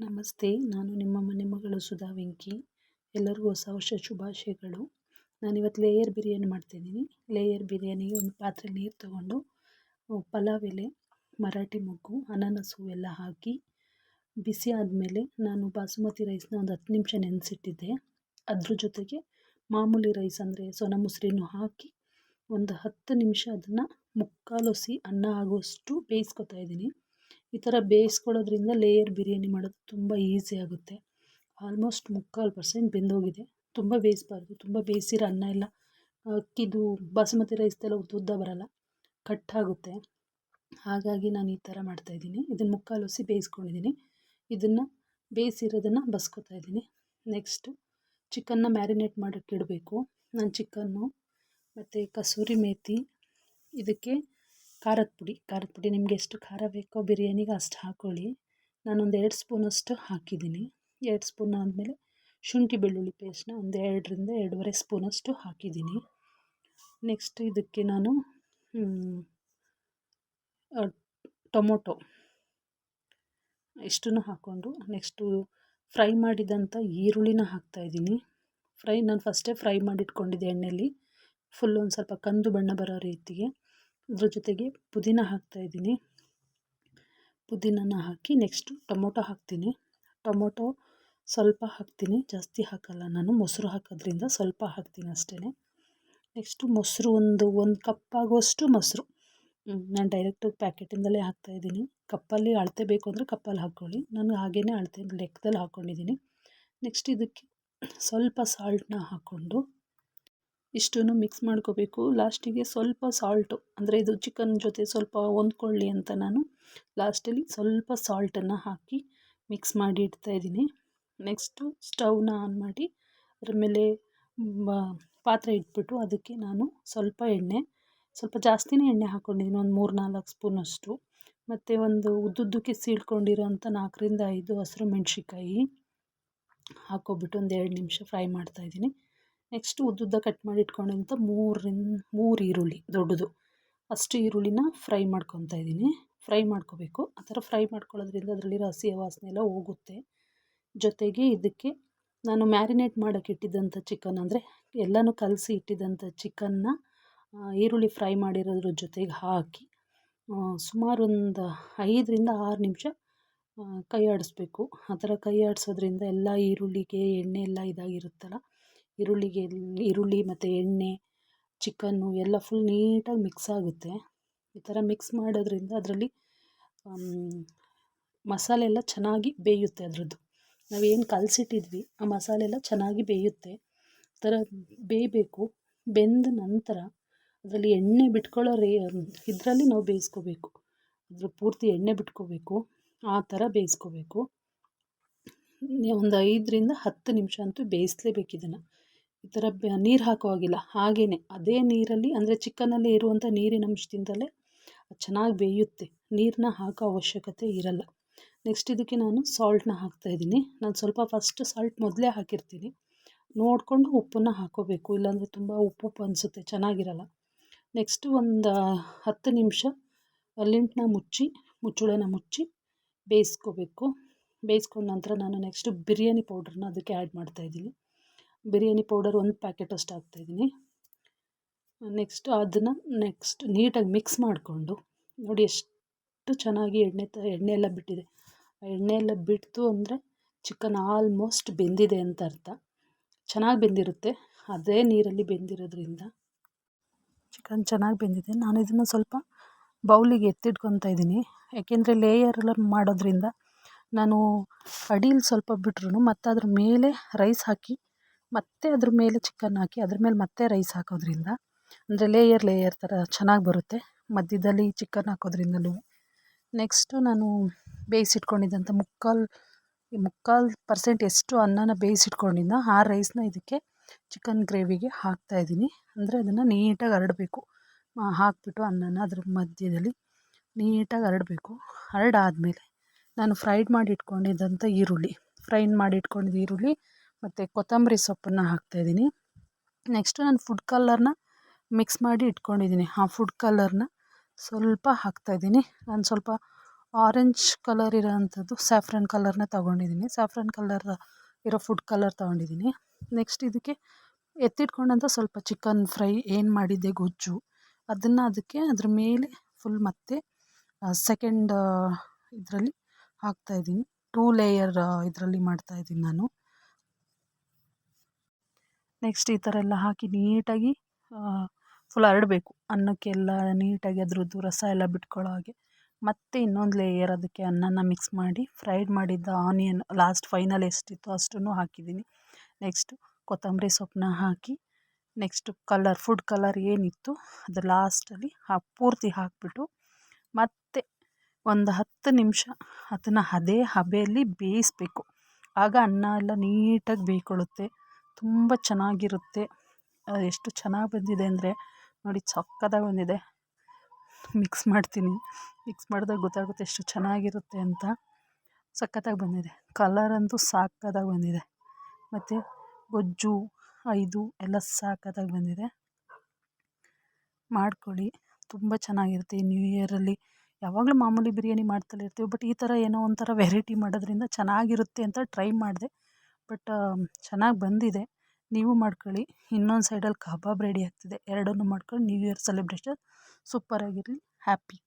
ನಮಸ್ತೆ. ನಾನು ನಿಮ್ಮ ಮನೆ ಮಗಳು ಸುಧಾ ವೆಂಕಿ. ಎಲ್ಲರಿಗೂ ಹೊಸ ವರ್ಷ ಶುಭಾಶಯಗಳು. ನಾನಿವತ್ತು ಲೇಯರ್ ಬಿರಿಯಾನಿ ಮಾಡ್ತಾಯಿದ್ದೀನಿ. ಲೇಯರ್ ಬಿರಿಯಾನಿಗೆ ಒಂದು ಪಾತ್ರೆ ನೀರು ತೊಗೊಂಡು ಪಲಾವ್ ಎಲೆ, ಮರಾಠಿ ಮೊಗ್ಗು, ಅನಾನಸು ಎಲ್ಲ ಹಾಕಿ ಬಿಸಿ ಆದಮೇಲೆ ನಾನು ಬಾಸುಮತಿ ರೈಸ್ನ ಒಂದು 10 ನಿಮಿಷ ನೆನೆಸಿಟ್ಟಿದ್ದೆ. ಅದ್ರ ಜೊತೆಗೆ ಮಾಮೂಲಿ ರೈಸ್ ಅಂದರೆ ಸೋನಾ ಮಸೂರಿನೂ ಹಾಕಿ ಒಂದು 10 ನಿಮಿಷ ಅದನ್ನು ಮುಕ್ಕಾಲು ಹಸಿ ಅನ್ನ ಆಗುವಷ್ಟು ಬೇಯಿಸ್ಕೊತಾ ಇದ್ದೀನಿ. ಈ ಥರ ಬೇಯಿಸ್ಕೊಳ್ಳೋದ್ರಿಂದ ಲೇಯರ್ ಬಿರಿಯಾನಿ ಮಾಡೋದು ತುಂಬ ಈಸಿ ಆಗುತ್ತೆ. ಆಲ್ಮೋಸ್ಟ್ 3/4% ಬೆಂದೋಗಿದೆ. ತುಂಬ ಬೇಯಿಸಬಾರ್ದು. ತುಂಬ ಬೇಯಿಸಿರೋ ಅನ್ನ ಎಲ್ಲ ಅಕ್ಕಿದು ಬಾಸುಮತಿ ರೈಸ್ದೆಲ್ಲ ಉದ್ದ ಬರೋಲ್ಲ, ಕಟ್ಟಾಗುತ್ತೆ. ಹಾಗಾಗಿ ನಾನು ಈ ಥರ ಮಾಡ್ತಾಯಿದ್ದೀನಿ. ಇದನ್ನು ಮುಕ್ಕಾಲು ಹಸಿ ಬೇಯಿಸ್ಕೊಂಡಿದ್ದೀನಿ. ಇದನ್ನು ಬೇಯಿಸಿರೋದನ್ನು ಬಸ್ಕೊತಾ ಇದ್ದೀನಿ. ನೆಕ್ಸ್ಟು ಚಿಕನ್ನ ಮ್ಯಾರಿನೇಟ್ ಮಾಡೋಕ್ಕೆ ಇಡಬೇಕು. ನಾನು ಚಿಕನ್ನು ಮತ್ತು ಕಸೂರಿ ಮೇಥಿ, ಇದಕ್ಕೆ ಖಾರದ ಪುಡಿ ನಿಮಗೆ ಎಷ್ಟು ಖಾರ ಬೇಕೋ ಬಿರಿಯಾನಿಗೆ ಅಷ್ಟು ಹಾಕ್ಕೊಳ್ಳಿ. ನಾನೊಂದು 2 ಸ್ಪೂನಷ್ಟು ಹಾಕಿದ್ದೀನಿ. 2 ಸ್ಪೂನ್ ಆದಮೇಲೆ ಶುಂಠಿ ಬೆಳ್ಳುಳ್ಳಿ ಪೇಸ್ಟ್ನ ಒಂದು 2ರಿಂದ 2.5 ಸ್ಪೂನಷ್ಟು ಹಾಕಿದ್ದೀನಿ. ನೆಕ್ಸ್ಟ್ ಇದಕ್ಕೆ ನಾನು ಟೊಮೊಟೊ ಇಷ್ಟನ್ನು ಹಾಕ್ಕೊಂಡು ನೆಕ್ಸ್ಟು ಫ್ರೈ ಮಾಡಿದಂಥ ಈರುಳ್ಳಿನ ಹಾಕ್ತಾಯಿದ್ದೀನಿ. ನಾನು ಫಸ್ಟೇ ಫ್ರೈ ಮಾಡಿಟ್ಕೊಂಡಿದ್ದೆ ಎಣ್ಣೆಯಲ್ಲಿ ಫುಲ್ ಒಂದು ಸ್ವಲ್ಪ ಕಂದು ಬಣ್ಣ ಬರೋ ರೀತಿಗೆ. ಅದ್ರ ಜೊತೆಗೆ ಪುದೀನ ಹಾಕ್ತಾಯಿದ್ದೀನಿ. ಪುದೀನನ ಹಾಕಿ ನೆಕ್ಸ್ಟು ಟೊಮೊಟೊ ಹಾಕ್ತೀನಿ. ಟೊಮೊಟೊ ಸ್ವಲ್ಪ ಹಾಕ್ತೀನಿ, ಜಾಸ್ತಿ ಹಾಕಲ್ಲ ನಾನು. ಮೊಸರು ಹಾಕೋದ್ರಿಂದ ಸ್ವಲ್ಪ ಹಾಕ್ತೀನಿ ಅಷ್ಟೇ. ನೆಕ್ಸ್ಟು ಮೊಸರು ಒಂದು ಕಪ್ ಆಗುವಷ್ಟು ಮೊಸರು. ನಾನು ಡೈರೆಕ್ಟ್ ಪ್ಯಾಕೆಟಿಂದಲೇ ಹಾಕ್ತಾಯಿದ್ದೀನಿ. ಕಪ್ಪಲ್ಲಿ ಅಳತೆ ಬೇಕು ಅಂದರೆ ಕಪ್ಪಲ್ಲಿ ಹಾಕ್ಕೊಳ್ಳಿ. ನಾನು ಹಾಗೇ ಅಳತೆ ಲೆಕ್ಕದಲ್ಲಿ ಹಾಕ್ಕೊಂಡಿದ್ದೀನಿ. ನೆಕ್ಸ್ಟ್ ಇದಕ್ಕೆ ಸ್ವಲ್ಪ ಸಾಲ್ಟನ್ನ ಹಾಕ್ಕೊಂಡು ಇಷ್ಟನ್ನು ಮಿಕ್ಸ್ ಮಾಡ್ಕೋಬೇಕು. ಲಾಸ್ಟಿಗೆ ಸ್ವಲ್ಪ ಸಾಲ್ಟು ಅಂದರೆ ಇದು ಚಿಕನ್ ಜೊತೆ ಸ್ವಲ್ಪ ಹೊಂದ್ಕೊಳ್ಳಿ ಅಂತ ನಾನು ಲಾಸ್ಟಲ್ಲಿ ಸ್ವಲ್ಪ ಸಾಲ್ಟನ್ನು ಹಾಕಿ ಮಿಕ್ಸ್ ಮಾಡಿ ಇಡ್ತಾಯಿದ್ದೀನಿ. ನೆಕ್ಸ್ಟು ಸ್ಟವ್ನ ಆನ್ ಮಾಡಿ ಅದ್ರ ಮೇಲೆ ಪಾತ್ರೆ ಇಟ್ಬಿಟ್ಟು ಅದಕ್ಕೆ ನಾನು ಸ್ವಲ್ಪ ಜಾಸ್ತಿನೇ ಎಣ್ಣೆ ಹಾಕ್ಕೊಂಡಿದ್ದೀನಿ, ಒಂದು 3-4 ಸ್ಪೂನಷ್ಟು. ಮತ್ತು ಒಂದು ಉದ್ದುದ್ದಕ್ಕೆ ಸೀಳ್ಕೊಂಡಿರೋಂಥ 4ರಿಂದ 5 ಹಸಿರು ಮೆಣಸಿನ್ಕಾಯಿ ಹಾಕ್ಕೊಬಿಟ್ಟು ಒಂದು 2 ನಿಮಿಷ ಫ್ರೈ ಮಾಡ್ತಾಯಿದ್ದೀನಿ. ನೆಕ್ಸ್ಟು ಉದ್ದುದ್ದ ಕಟ್ ಮಾಡಿ ಇಟ್ಕೊಂಡಿರೋಂಥ 3 ಈರುಳ್ಳಿ ದೊಡ್ಡದು, ಅಷ್ಟು ಈರುಳ್ಳಿನ ಫ್ರೈ ಮಾಡ್ಕೊತಾ ಇದ್ದೀನಿ. ಫ್ರೈ ಮಾಡ್ಕೋಬೇಕು. ಆ ಥರ ಫ್ರೈ ಮಾಡ್ಕೊಳ್ಳೋದ್ರಿಂದ ಅದರಲ್ಲಿರೋ ಹಸಿ ವಾಸನೆ ಎಲ್ಲ ಹೋಗುತ್ತೆ. ಜೊತೆಗೆ ಇದಕ್ಕೆ ನಾನು ಮ್ಯಾರಿನೇಟ್ ಮಾಡೋಕ್ಕೆ ಇಟ್ಟಿದ್ದಂಥ ಚಿಕನ್ ಅಂದರೆ ಎಲ್ಲನೂ ಕಲಸಿ ಇಟ್ಟಿದ್ದಂಥ ಚಿಕನ್ನ ಈರುಳ್ಳಿ ಫ್ರೈ ಮಾಡಿರೋದ್ರ ಜೊತೆಗೆ ಹಾಕಿ ಸುಮಾರು ಒಂದು 5ರಿಂದ 6 ನಿಮಿಷ ಕೈ ಆಡಿಸ್ಬೇಕು. ಆ ಥರ ಕೈ ಆಡಿಸೋದ್ರಿಂದ ಎಲ್ಲ ಈರುಳ್ಳಿಗೆ ಎಣ್ಣೆ ಎಲ್ಲ ಇದಾಗಿರುತ್ತಲ್ಲ, ಈರುಳ್ಳಿ ಮತ್ತು ಎಣ್ಣೆ, ಚಿಕನ್ನು ಎಲ್ಲ ಫುಲ್ ನೀಟಾಗಿ ಮಿಕ್ಸ್ ಆಗುತ್ತೆ. ಈ ಥರ ಮಿಕ್ಸ್ ಮಾಡೋದ್ರಿಂದ ಅದರಲ್ಲಿ ಮಸಾಲೆ ಎಲ್ಲ ಚೆನ್ನಾಗಿ ಬೇಯುತ್ತೆ. ಅದರದ್ದು ನಾವೇನು ಕಲಸಿಟ್ಟಿದ್ವಿ ಆ ಮಸಾಲೆ ಎಲ್ಲ ಚೆನ್ನಾಗಿ ಬೇಯುತ್ತೆ. ಈ ಥರ ಬೇಯಬೇಕು. ಬೆಂದ ನಂತರ ಅದರಲ್ಲಿ ಎಣ್ಣೆ ಬಿಟ್ಕೊಳ್ಳೋ ಇದರಲ್ಲಿ ನಾವು ಬೇಯಿಸ್ಕೋಬೇಕು. ಅದ್ರ ಪೂರ್ತಿ ಎಣ್ಣೆ ಬಿಟ್ಕೋಬೇಕು. ಆ ಥರ ಬೇಯಿಸ್ಕೋಬೇಕು. ಒಂದು 5ರಿಂದ 10 ನಿಮಿಷ ಅಂತೂ ಬೇಯಿಸಲೇಬೇಕು ಇದನ್ನು. ಈ ಥರ ನೀರು ಹಾಕೋ ಹಾಗಿಲ್ಲ, ಹಾಗೇ ಅದೇ ನೀರಲ್ಲಿ ಅಂದರೆ ಚಿಕನಲ್ಲೇ ಇರುವಂಥ ನೀರಿನ ಅಂಶದಿಂದಲೇ ಅದು ಚೆನ್ನಾಗಿ ಬೇಯುತ್ತೆ. ನೀರನ್ನ ಹಾಕೋ ಅವಶ್ಯಕತೆ ಇರಲ್ಲ. ನೆಕ್ಸ್ಟ್ ಇದಕ್ಕೆ ನಾನು ಸಾಲ್ಟನ್ನ ಹಾಕ್ತಾಯಿದ್ದೀನಿ. ನಾನು ಸ್ವಲ್ಪ ಫಸ್ಟ್ ಸಾಲ್ಟ್ ಮೊದಲೇ ಹಾಕಿರ್ತೀನಿ. ನೋಡಿಕೊಂಡು ಉಪ್ಪನ್ನು ಹಾಕ್ಕೋಬೇಕು, ಇಲ್ಲಾಂದರೆ ತುಂಬ ಉಪ್ಪು ಅನಿಸುತ್ತೆ, ಚೆನ್ನಾಗಿರಲ್ಲ. ನೆಕ್ಸ್ಟು ಒಂದು 10 ನಿಮಿಷ ಮುಚ್ಚುಳನ ಮುಚ್ಚಿ ಬೇಯಿಸ್ಕೋಬೇಕು. ಬೇಯಿಸ್ಕೊಂಡ ನಂತರ ನಾನು ನೆಕ್ಸ್ಟು ಬಿರಿಯಾನಿ ಪೌಡ್ರನ್ನ ಅದಕ್ಕೆ ಆ್ಯಡ್ ಮಾಡ್ತಾಯಿದ್ದೀನಿ. ಬಿರಿಯಾನಿ ಪೌಡರ್ 1 ಪ್ಯಾಕೆಟ್ ಅಷ್ಟು ಹಾಕ್ತಾಯಿದ್ದೀನಿ. ನೆಕ್ಸ್ಟು ಅದನ್ನು ನೀಟಾಗಿ ಮಿಕ್ಸ್ ಮಾಡಿಕೊಂಡು ನೋಡಿ ಎಷ್ಟು ಚೆನ್ನಾಗಿ ಎಣ್ಣೆ ಎಲ್ಲ ಬಿಟ್ಟಿದೆ. ಆ ಎಣ್ಣೆ ಎಲ್ಲ ಬಿಡ್ತು ಅಂದರೆ ಚಿಕನ್ ಆಲ್ಮೋಸ್ಟ್ ಬೆಂದಿದೆ ಅಂತ ಅರ್ಥ. ಚೆನ್ನಾಗಿ ಬೆಂದಿರುತ್ತೆ. ಅದೇ ನೀರಲ್ಲಿ ಬೆಂದಿರೋದ್ರಿಂದ ಚಿಕನ್ ಚೆನ್ನಾಗಿ ಬೆಂದಿದೆ. ನಾನು ಇದನ್ನು ಸ್ವಲ್ಪ ಬೌಲಿಗೆ ಎತ್ತಿಟ್ಕೊತಾ ಇದ್ದೀನಿ. ಯಾಕೆಂದರೆ ಲೇಯರೆಲ್ಲ ಮಾಡೋದ್ರಿಂದ ನಾನು ಅಡೀಲಿ ಸ್ವಲ್ಪ ಬಿಟ್ರು ಮತ್ತು ಅದ್ರ ಮೇಲೆ ರೈಸ್ ಹಾಕಿ ಮತ್ತೆ ಅದ್ರ ಮೇಲೆ ಚಿಕನ್ ಹಾಕಿ ಅದ್ರ ಮೇಲೆ ಮತ್ತೆ ರೈಸ್ ಹಾಕೋದ್ರಿಂದ ಅಂದರೆ ಲೇಯರ್ ಥರ ಚೆನ್ನಾಗಿ ಬರುತ್ತೆ ಮಧ್ಯದಲ್ಲಿ ಚಿಕನ್ ಹಾಕೋದ್ರಿಂದಲೂ. ನೆಕ್ಸ್ಟು ನಾನು ಬೇಯಿಸಿಟ್ಕೊಂಡಿದ್ದಂಥ 3/4% ಎಷ್ಟು ಅನ್ನನ ಬೇಯಿಸಿಟ್ಕೊಂಡಿದ್ದ ಆ ರೈಸ್ನ ಇದಕ್ಕೆ ಚಿಕನ್ ಗ್ರೇವಿಗೆ ಹಾಕ್ತಾಯಿದ್ದೀನಿ. ಅಂದರೆ ಅದನ್ನು ನೀಟಾಗಿ ಹರಡಬೇಕು. ಹಾಕ್ಬಿಟ್ಟು ಅನ್ನನ ಅದ್ರ ಮಧ್ಯದಲ್ಲಿ ನೀಟಾಗಿ ಹರಡಬೇಕು. ಹರಡಾದ್ಮೇಲೆ ನಾನು ಫ್ರೈ ಮಾಡಿ ಇಟ್ಕೊಂಡಿದ್ದಂಥ ಈರುಳ್ಳಿ ಮತ್ತು ಕೊತ್ತಂಬರಿ ಸೊಪ್ಪನ್ನು ಹಾಕ್ತಾಯಿದ್ದೀನಿ. ನೆಕ್ಸ್ಟು ನಾನು ಫುಡ್ ಕಲರ್ನ ಮಿಕ್ಸ್ ಮಾಡಿ ಇಟ್ಕೊಂಡಿದ್ದೀನಿ. ಆ ಫುಡ್ ಕಲರ್ನ ಸ್ವಲ್ಪ ಹಾಕ್ತಾಯಿದ್ದೀನಿ. ನಾನು ಸ್ವಲ್ಪ ಆರೆಂಜ್ ಕಲರ್ ಇರೋವಂಥದ್ದು ಸ್ಯಾಫ್ರನ್ ಕಲರ್ನ ತೊಗೊಂಡಿದ್ದೀನಿ. ಸ್ಯಾಫ್ರನ್ ಕಲರ್ ಇರೋ ಫುಡ್ ಕಲರ್ ತೊಗೊಂಡಿದ್ದೀನಿ. ನೆಕ್ಸ್ಟ್ ಇದಕ್ಕೆ ಎತ್ತಿಟ್ಕೊಂಡಂಥ ಸ್ವಲ್ಪ ಚಿಕನ್ ಫ್ರೈ ಏನು ಮಾಡಿದ್ದೆ ಗೊಜ್ಜು, ಅದನ್ನು ಅದ್ರ ಮೇಲೆ ಫುಲ್ ಮತ್ತೆ ಸೆಕೆಂಡ್ ಇದರಲ್ಲಿ ಹಾಕ್ತಾಯಿದ್ದೀನಿ. 2 ಲೇಯರ್ ಇದರಲ್ಲಿ ಮಾಡ್ತಾಯಿದ್ದೀನಿ ನಾನು. ನೆಕ್ಸ್ಟ್ ಈ ಥರ ಎಲ್ಲ ಹಾಕಿ ನೀಟಾಗಿ ಫುಲ್ ಹರಡಬೇಕು ಅನ್ನಕ್ಕೆಲ್ಲ ನೀಟಾಗಿ ಅದ್ರದ್ದು ರಸ ಎಲ್ಲ ಬಿಟ್ಕೊಳ್ಳೋ ಹಾಗೆ. ಮತ್ತು ಇನ್ನೊಂದು ಲೇಯರ್ ಅದಕ್ಕೆ ಅನ್ನನ ಮಿಕ್ಸ್ ಮಾಡಿ ಫ್ರೈಡ್ ಮಾಡಿದ್ದ ಆನಿಯನ್ ಲಾಸ್ಟ್ ಫೈನಲ್ ಎಷ್ಟಿತ್ತು ಅಷ್ಟನ್ನು ಹಾಕಿದ್ದೀನಿ. ನೆಕ್ಸ್ಟು ಕೊತ್ತಂಬರಿ ಸೊಪ್ಪನ್ನ ಹಾಕಿ ನೆಕ್ಸ್ಟು ಫುಡ್ ಕಲರ್ ಏನಿತ್ತು ಅದು ಲಾಸ್ಟಲ್ಲಿ ಪೂರ್ತಿ ಹಾಕಿಬಿಟ್ಟು ಮತ್ತೆ ಒಂದು 10 ನಿಮಿಷ ಅದನ್ನು ಅದೇ ಹಬೆಯಲ್ಲಿ ಬೇಯಿಸಬೇಕು. ಆಗ ಅನ್ನ ಎಲ್ಲ ನೀಟಾಗಿ ಬೇಯ್ಕೊಳ್ಳುತ್ತೆ, ತುಂಬ ಚೆನ್ನಾಗಿರುತ್ತೆ. ಎಷ್ಟು ಚೆನ್ನಾಗಿ ಬಂದಿದೆ ಅಂದರೆ ನೋಡಿ, ಸಕ್ಕತ್ತಾಗಿ ಬಂದಿದೆ. ಮಿಕ್ಸ್ ಮಾಡ್ತೀನಿ, ಮಿಕ್ಸ್ ಮಾಡಿದಾಗ ಗೊತ್ತಾಗುತ್ತೆ ಎಷ್ಟು ಚೆನ್ನಾಗಿರುತ್ತೆ ಅಂತ. ಸಕ್ಕತ್ತಾಗಿ ಬಂದಿದೆ, ಕಲರ್ ಅಂತೂ ಸಕ್ಕತ್ತಾಗಿ ಬಂದಿದೆ, ಮತ್ತು ಗೊಜ್ಜು ಇದು ಎಲ್ಲ ಸಕ್ಕತ್ತಾಗಿ ಬಂದಿದೆ. ಮಾಡ್ಕೊಳ್ಳಿ, ತುಂಬ ಚೆನ್ನಾಗಿರುತ್ತೆ. ಈ ನ್ಯೂ ಇಯರಲ್ಲಿ ಯಾವಾಗಲೂ ಮಾಮೂಲಿ ಬಿರಿಯಾನಿ ಮಾಡ್ತಲೇ ಇರ್ತೀವಿ, ಬಟ್ ಈ ಥರ ಏನೋ ಒಂಥರ ವೆರೈಟಿ ಮಾಡೋದ್ರಿಂದ ಚೆನ್ನಾಗಿರುತ್ತೆ ಅಂತ ಟ್ರೈ ಮಾಡಿದೆ. ಬಟ್ ಚೆನ್ನಾಗಿ ಬಂದಿದೆ. ನೀವು ಮಾಡ್ಕೊಳ್ಳಿ. ಇನ್ನೊಂದು ಸೈಡಲ್ಲಿ ಕಬಾಬ್ ರೆಡಿ ಆಗ್ತಿದೆ. ಎರಡನ್ನೂ ಮಾಡ್ಕೊಂಡು ನ್ಯೂ ಇಯರ್ ಸೆಲೆಬ್ರೇಷನ್ ಸೂಪರಾಗಿರಲಿ. ಹ್ಯಾಪಿ.